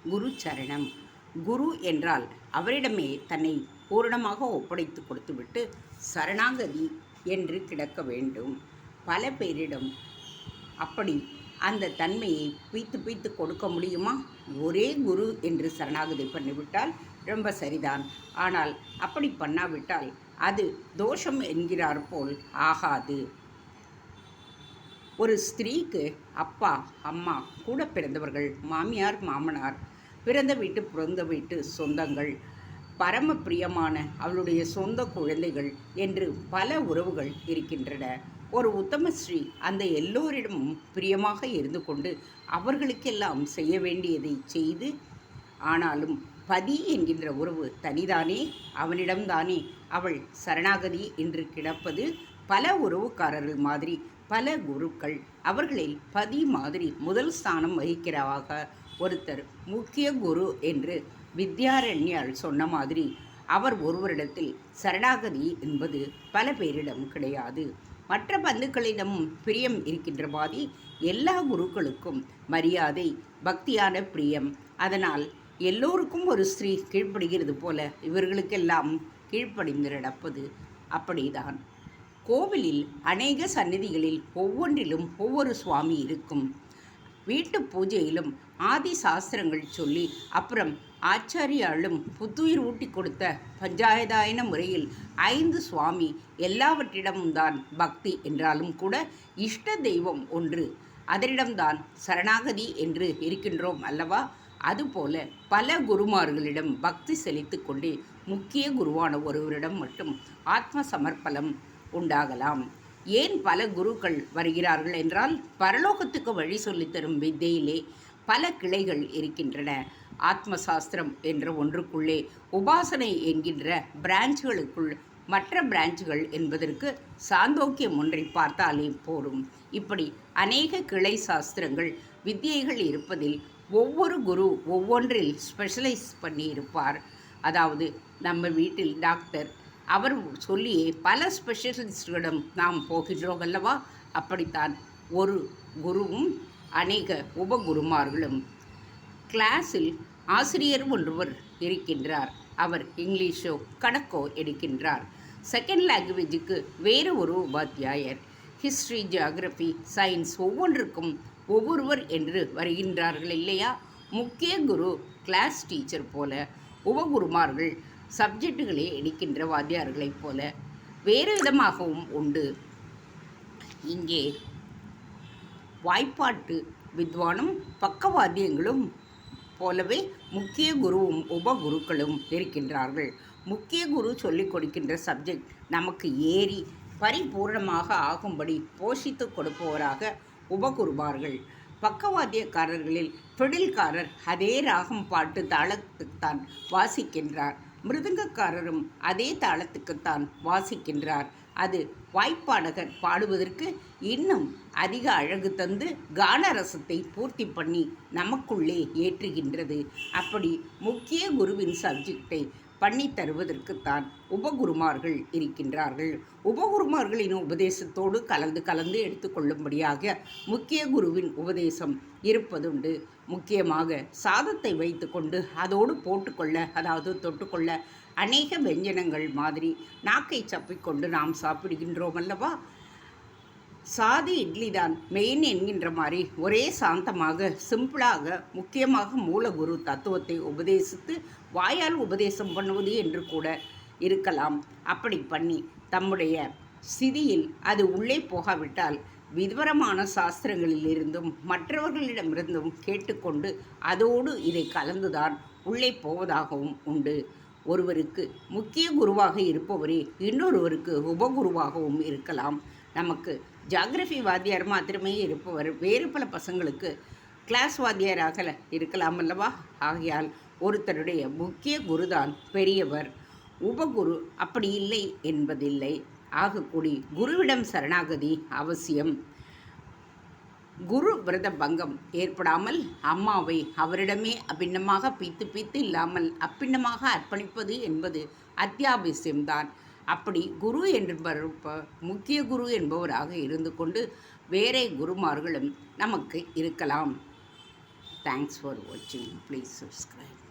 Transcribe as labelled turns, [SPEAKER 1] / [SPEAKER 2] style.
[SPEAKER 1] குரு சரணம். குரு என்றால் அவரிடமே தன்னை பூரணமாக ஒப்படைத்து கொடுத்துவிட்டு சரணாகதி என்று கிடக்க வேண்டும். பல பேரிடம் அப்படி அந்த தன்மையை பீத்து பீத்து கொடுக்க முடியுமா? ஒரே குரு என்று சரணாகதி பண்ணிவிட்டால் ரொம்ப சரிதான். ஆனால் அப்படி பண்ணாவிட்டால் அது தோஷம் என்கிறார் போல் ஆகாது. ஒரு ஸ்திரீக்கு அப்பா, அம்மா, கூட பிறந்தவர்கள், மாமியார், மாமனார், பிறந்த வீட்டு பிறந்த வீட்டு சொந்தங்கள், பரம பிரியமான அவளுடைய சொந்த குழந்தைகள் என்று பல உறவுகள் இருக்கின்றன. ஒரு உத்தம ஸ்ரீ அந்த எல்லோரிடமும் பிரியமாக இருந்து கொண்டு அவர்களுக்கெல்லாம் செய்ய வேண்டியதை செய்து, ஆனாலும் பதி என்கின்ற உறவு தனிதானே, அவனிடம்தானே அவள் சரணாகதி என்று கிடப்பது. பல உறவுக்காரர்கள் மாதிரி பல குருக்கள், அவர்களில் பதி மாதிரி முதல் ஸ்தானம் வகிக்கிறவாக ஒருத்தர் முக்கிய குரு என்று வித்யாரண்யாள் சொன்ன மாதிரி அவர் ஒருவரிடத்தில் சரணாகதி என்பது பல பேரிடம் கிடையாது. மற்ற பந்துக்களிடம் பிரியம் இருக்கின்ற மாதிரி எல்லா குருக்களுக்கும் மரியாதை, பக்தியான பிரியம். அதனால் எல்லோருக்கும் ஒரு ஸ்திரீ கீழ்ப்படுகிறது போல இவர்களுக்கெல்லாம் கீழ்ப்படிந்து நடப்பது அப்படிதான். கோவிலில் அநேக சந்நிதிகளில் ஒவ்வொன்றிலும் ஒவ்வொரு சுவாமி இருக்கும். வீட்டு பூஜையிலும் ஆதி சாஸ்திரங்கள் சொல்லி அப்புறம் ஆச்சாரியாலும் புத்துயிர் ஊட்டி கொடுத்த பஞ்சாயதாயன முறையில் 5 சுவாமி எல்லாவற்றிடமும் தான் பக்தி என்றாலும் கூட இஷ்ட தெய்வம் ஒன்று, அதனிடம்தான் சரணாகதி என்று இருக்கின்றோம் அல்லவா? அதுபோல பல குருமார்களிடம் பக்தி செலுத்தி கொண்டே முக்கிய குருவான ஒருவரிடம் மட்டும் ஆத்ம சமர்ப்பணம் உண்டாகலாம். ஏன் பல குருக்கள் வருகிறார்கள் என்றால், பரலோகத்துக்கு வழி சொல்லித்தரும் வித்தையிலே பல கிளைகள் இருக்கின்றன. ஆத்ம சாஸ்திரம் என்ற ஒன்றுக்குள்ளே உபாசனை என்கின்ற பிரான்ச்சுகளுக்குள் மற்ற பிரான்ச்சுகள் என்பதற்கு சாந்தோக்கியம் ஒன்றை பார்த்தாலே போரும். இப்படி அநேக கிளை சாஸ்திரங்கள் வித்தியைகள் இருப்பதில் ஒவ்வொரு குரு ஒவ்வொன்றில் ஸ்பெஷலைஸ் பண்ணி இருப்பார். அதாவது நம்ம வீட்டில் டாக்டர் அவர் சொல்லியே பல ஸ்பெஷலிஸ்டிடம் நாம் போகின்றோம் அல்லவா? அப்படித்தான் ஒரு குருவும் அநேக உபகுருமார்களும். கிளாஸில் ஆசிரியர் ஒருவர் இருக்கின்றார். அவர் இங்கிலீஷோ கணக்கோ எடுக்கின்றார். செகண்ட் லாங்குவேஜுக்கு வேறு ஒரு உபாத்தியாயர். ஹிஸ்ட்ரி, ஜியாகிரஃபி, சயின்ஸ் ஒவ்வொன்றுக்கும் ஒவ்வொருவர் என்று வருகின்றார்கள் இல்லையா? முக்கிய குரு கிளாஸ் டீச்சர் போல, உபகுருமார்கள் சப்ஜெக்டுகளே எடுக்கின்ற வாத்தியார்களைப் போல வேறு விதமாகவும் உண்டு. இங்கே வாய்ப்பாட்டு வித்வானும் பக்கவாத்தியங்களும் போலவே முக்கிய குருவும் உபகுருக்களும் இருக்கின்றார்கள். முக்கிய குரு சொல்லிக் கொடுக்கின்ற சப்ஜெக்ட் நமக்கு ஏறி பரிபூர்ணமாக ஆகும்படி போஷித்து கொடுப்பவராக உபகுருமார்கள். பக்கவாத்தியக்காரர்களில் பிடில்காரர் அதே ராகம் பாட்டு தாளத்துக்குத்தான் வாசிக்கின்றார். மிருதங்கக்காரரும் அதே தாளத்துக்குத்தான் வாசிக்கின்றார். அது வாய்ப்பாடகர் பாடுவதற்கு இன்னும் அதிக அழகு தந்து கானரசத்தை பூர்த்தி பண்ணி நமக்குள்ளே ஏற்றுகின்றது. அப்படி முக்கிய குருவின் சப்ஜெக்டை பண்ணி தருவதற்குத்தான் உபகுருமார்கள் இருக்கின்றார்கள். உபகுருமார்களின் உபதேசத்தோடு கலந்து கலந்து எடுத்துக்கொள்ளும்படியாக முக்கிய குருவின் உபதேசம் இருப்பதுண்டு. முக்கியமாக சாதத்தை வைத்து கொண்டு அதோடு போட்டுக்கொள்ள, அதாவது தொட்டுக்கொள்ள அநேக வெஞ்சனங்கள் மாதிரி நாக்கை சப்பிக்கொண்டு நாம் சாப்பிடுகின்றோம் அல்லவா? சாதி இட்லி தான் மெயின் என்கின்ற மாதிரி ஒரே சாந்தமாக சிம்பிளாக முக்கியமாக மூலகுரு தத்துவத்தை உபதேசித்து வாயால் உபதேசம் பண்ணுவது என்று கூட இருக்கலாம். அப்படி பண்ணி தம்முடைய சிதியில் அது உள்ளே போகாவிட்டால் விவரமான சாஸ்திரங்களிலிருந்தும் மற்றவர்களிடமிருந்தும் கேட்டுக்கொண்டு அதோடு இதை கலந்துதான் உள்ளே போவதாகவும் உண்டு. ஒருவருக்கு முக்கிய குருவாக இருப்பவரே இன்னொருவருக்கு உபகுருவாகவும் இருக்கலாம். நமக்கு ஜாகிரஃபி வாத்தியார் மாத்திரமே இருப்பவர் வேறு பல பசங்களுக்கு கிளாஸ் வாத்தியாராக இருக்கலாம் அல்லவா? ஆகையால் ஒருத்தருடைய முக்கிய குருதான் பெரியவர். உபகுரு அப்படி இல்லை என்பதில்லை. ஆகக்கூடி குருவிடம் சரணாகதி அவசியம். குரு விரத பங்கம் ஏற்படாமல் அம்மாவை அவரிடமே அபிண்ணமாக பீத்து இல்லாமல் அப்பிண்ணமாக அர்ப்பணிப்பது என்பது அத்தியாவசியம்தான். அப்படி குரு என்பவர் முக்கிய குரு என்பவராக இருந்து கொண்டு வேறே குருமார்களும் நமக்கு இருக்கலாம். தேங்க்ஸ் ஃபார் வாட்சிங். Please subscribe.